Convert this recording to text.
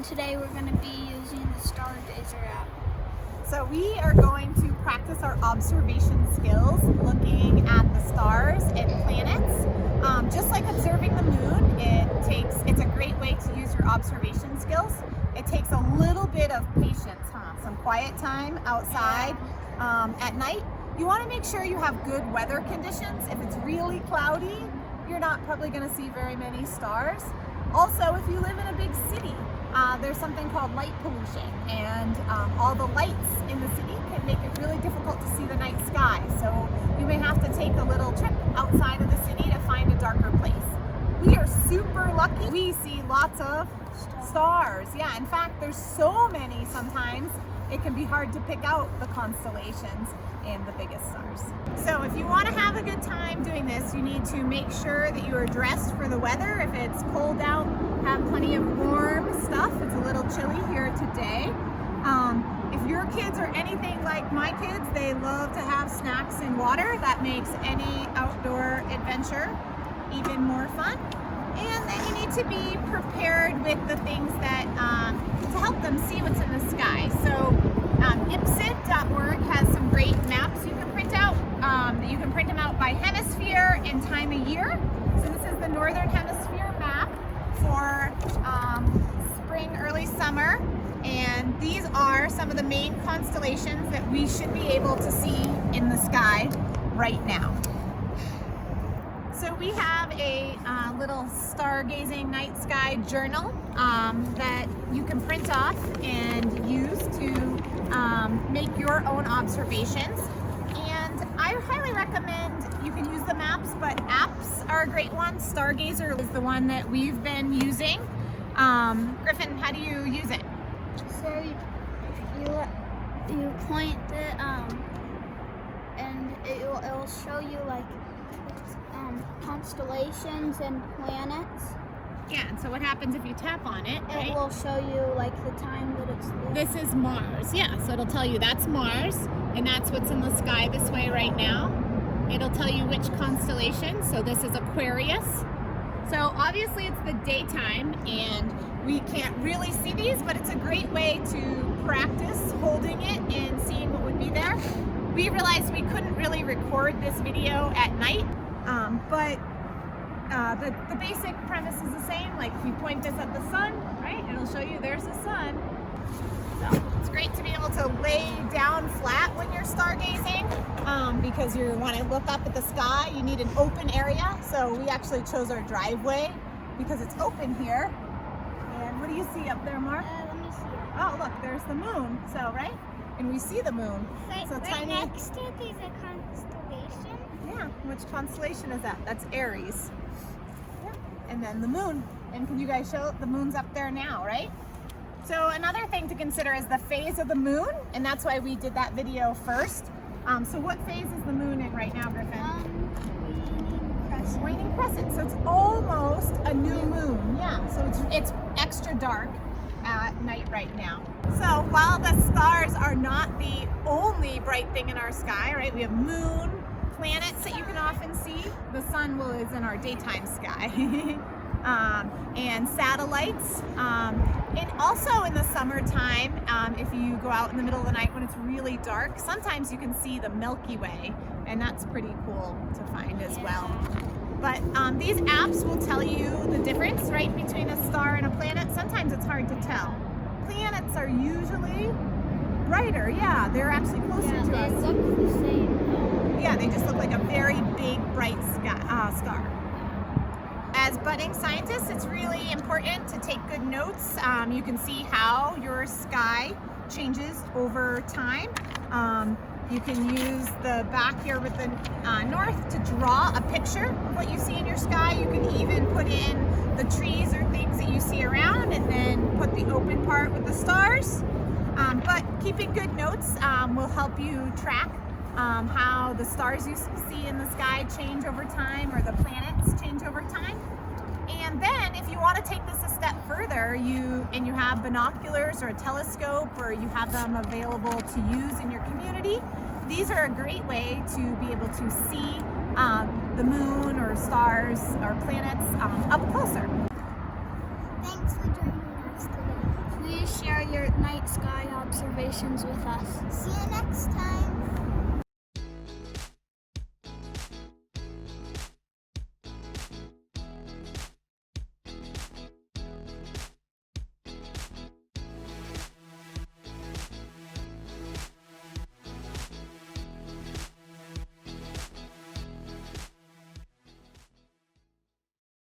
and today we're going to be using the Stargazer app. So we are going to practice our observation skills looking at the stars and planets. Just like observing the moon, it's a great way to use your observation skills. It takes a little bit of patience, some quiet time outside at night. You want to make sure you have good weather conditions. If it's really cloudy, you're not probably going to see very many stars. Also, if you live in a big city, there's something called light pollution, and all the lights in the city can make it really difficult to see the night sky. So you may have to take a little trip outside of the city to find a darker place. We are super lucky. We see lots of stars. Yeah, in fact, there's so many sometimes it can be hard to pick out the constellations and the biggest stars. So if you want to have a good time doing this, you need to make sure that you are dressed for the weather. If it's cold out, have plenty of warm stuff. It's a little chilly here today. If your kids are anything like my kids, they love to have snacks and water. That makes any outdoor adventure even more fun. And then you need to be prepared with the things that to help them see what's in the sky. So ipsit.org has some great maps you can print out. You can print them out by hemisphere and time of year. So this is the Northern Hemisphere map for spring, early summer. And these are some of the main constellations that we should be able to see in the sky right now. So we have a little stargazing night sky journal that you can print off and use to make your own observations. And I highly recommend you can use the maps, but apps are a great one. Stargazer is the one that we've been using. Griffin, how do you use it? So you point it and it'll show you like constellations and planets. Yeah, and so what happens if you tap on it, right? It will show you like the time that it's there. This is Mars, yeah, so it'll tell you that's Mars, and that's what's in the sky this way right now. It'll tell you which constellation, so this is Aquarius. So obviously it's the daytime, and we can't really see these, but it's a great way to practice holding it and seeing what would be there. We realized we couldn't really record this video at night, but the basic premise is the same. Like if you point this at the sun, right, it'll show you there's the sun. So it's great to be able to lay down flat when you're stargazing because you want to look up at the sky. You need an open area. So we actually chose our driveway because it's open here. And what do you see up there, Mark? Let me see. Oh, look, there's the moon. So, right? And we see the moon. So Right tiny. next to it is a constellation. Yeah, which constellation is that? That's Aries. Yeah. And then the moon. And can you guys show the moon's up there now, right? So another thing to consider is the phase of the moon, and that's why we did that video first. So what phase is the moon in right now, Griffin? Waning crescent. Waning crescent. So it's almost a new moon. Yeah. So it's extra dark at night right now. So while the stars are not the only bright thing in our sky, right? We have moon, planets that you can often see. The sun is in our daytime sky. And satellites. And also in the summertime, if you go out in the middle of the night when it's really dark, sometimes you can see the Milky Way, and that's pretty cool to find as well. But these apps will tell you the difference, right, between a star and a planet. Sometimes it's hard to tell. Planets are usually brighter. Yeah, they're actually closer to They us. look the same. Yeah, they just look like a very big, bright star. As budding scientists, it's really important to take good notes. You can see how your sky changes over time. You can use the back here with the north to draw a picture of what you see in your sky. You can even put in the trees or things that you see around, and then put the open part with the stars. But keeping good notes will help you track how the stars you see in the sky change over time, or the planets change over time. And then if you want to take this a step further, you have binoculars or a telescope, or you have them available to use in your community, these are a great way to be able to see the moon or stars or planets up closer. Thanks for joining us today. share your night sky observations with us. See you next time.